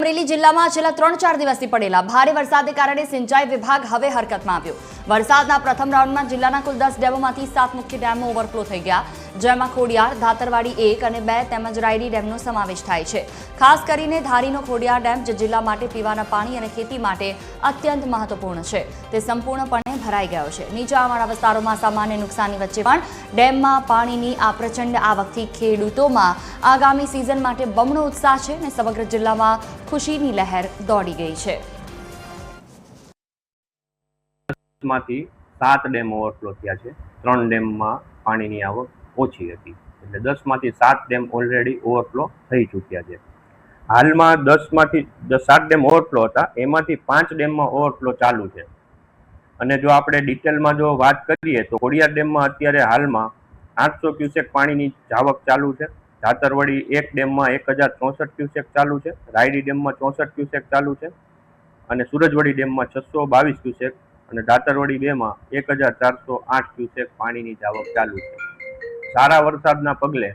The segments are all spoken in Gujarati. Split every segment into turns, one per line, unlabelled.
અમરેલી જિલ્લામાં છેલ્લા 3-4 દિવસથી પડેલા ભારે વરસાદને કારણે સિંચાઈ વિભાગ હવે હરકતમાં આવ્યો। વરસાદના પ્રથમ રાઉન્ડમાં જિલ્લાના કુલ 10 ડેમોમાંથી 7 મુખ્ય ડેમો ઓવરફ્લો થઈ ગયા, જેમાં ખોડિયાર, ધાતરવાડી 1 અને 2 તેમજ રાયડી ડેમનો સમાવેશ થાય છે। ખાસ કરીને ધારીનો ખોડિયાર ડેમ જે જિલ્લા માટે પીવાના પાણી અને ખેતી માટે અત્યંત મહત્વપૂર્ણ છે, તે સંપૂર્ણપણે ભરાઈ ગયો છે। નીચાણવાળા વિસ્તારોમાં સામાન્ય નુકસાની વચ્ચે પણ ડેમમાં પાણીની આ પ્રચંડ આવકથી ખેડૂતોમાં આગામી સિઝન માટે બમણો ઉત્સાહ છે અને સમગ્ર જિલ્લામાં ખુશીની લહેર દોડી ગઈ છે।
માંથી 7 ડેમ ઓવરફ્લો થયા છે। 3 ડેમમાં પાણીની આવક ઓછી હતી, એટલે 10 માંથી 7 ડેમ ઓલરેડી ઓવરફ્લો થઈ ચૂક્યા છે। હાલમાં 10 માંથી 7 ડેમ ઓવરફ્લો હતા, એમાંથી 5 ડેમમાં ઓવરફ્લો ચાલુ છે। અને જો આપણે ડિટેલમાં જો વાત કરીએ તો ખોડિયાર ડેમમાં અત્યારે હાલમાં 800 ક્યુસેક પાણીની આવક ચાલુ છે। ધાતરવાડી 1 ડેમમાં 1064 ક્યુસેક ચાલુ છે, રાયડી ડેમમાં 64 ક્યુસેક ચાલુ છે અને સુરજવાડી ડેમમાં 622 ક્યુસેક અને ધાતરવાડી 2 માં 1408 ક્યુસેક પાણીની આવક ચાલુ છે। સારા વરસાદના પગલે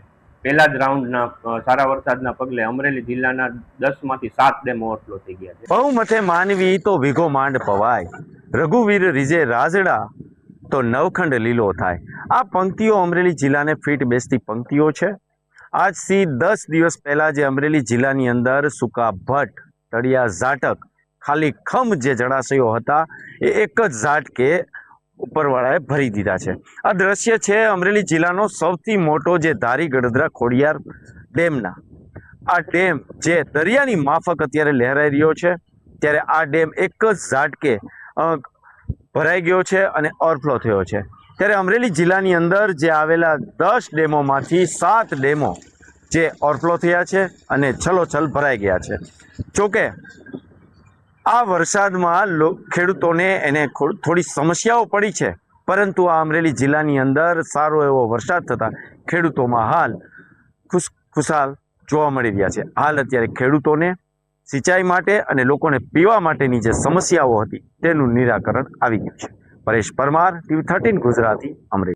પહેલા જ રાઉન્ડના સારા વરસાદના પગલે અમરેલી જિલ્લાના 10 માંથી 7 ડેમ ઓવરફ્લો થઈ ગયા છે।
બહુ મથે માનવી તો વિઘો માંડ પવાય, રઘુવીર રીજે રાજડા તો નવખંડ લીલો થાય। આ પંક્તિઓ અમરેલી જિલ્લાને ફીટ બેસતી પંક્તિઓ છે। આજથી 10 દિવસ પહેલા જે અમરેલી જિલ્લાની અંદર સૂકા ભટ્ટ, તળિયા ઝાટક, ખાલી ખમ જે જળાશયો હતા એ એક જ ઝાટકે ઉપરવાળાએ ભરી દીધા છે। આ દ્રશ્ય છે અમરેલી જિલ્લાનો સૌથી મોટો જે ધારી ગડધરા ખોડિયાર ડેમના। આ ડેમ જે દરિયાની માફક અત્યારે લહેરાઈ રહ્યો છે, ત્યારે આ ડેમ એક જ ઝાટકે ભરાઈ ગયો છે અને ઓવરફ્લો થયો છે। ત્યારે અમરેલી જિલ્લાની અંદર જે આવેલા 10 ડેમોમાંથી 7 ડેમો જે ઓવરફ્લો થયા છે અને છલોછલ ભરાઈ ગયા છે। જોકે આ વરસાદમાં ખેડૂતોને એને થોડી સમસ્યાઓ પડી છે, પરંતુ આ અમરેલી જિલ્લાની અંદર સારો એવો વરસાદ થતાં ખેડૂતોમાં હાલ ખુશાલ જોવા મળી રહ્યા છે। હાલ અત્યારે ખેડૂતોને સિંચાઈ માટે અને લોકોને પીવા માટેની જે સમસ્યાઓ હતી તેનું નિરાકરણ આવી ગયું છે। પરેશ પરમાર, TV13 ગુજરાતી, અમરેલી।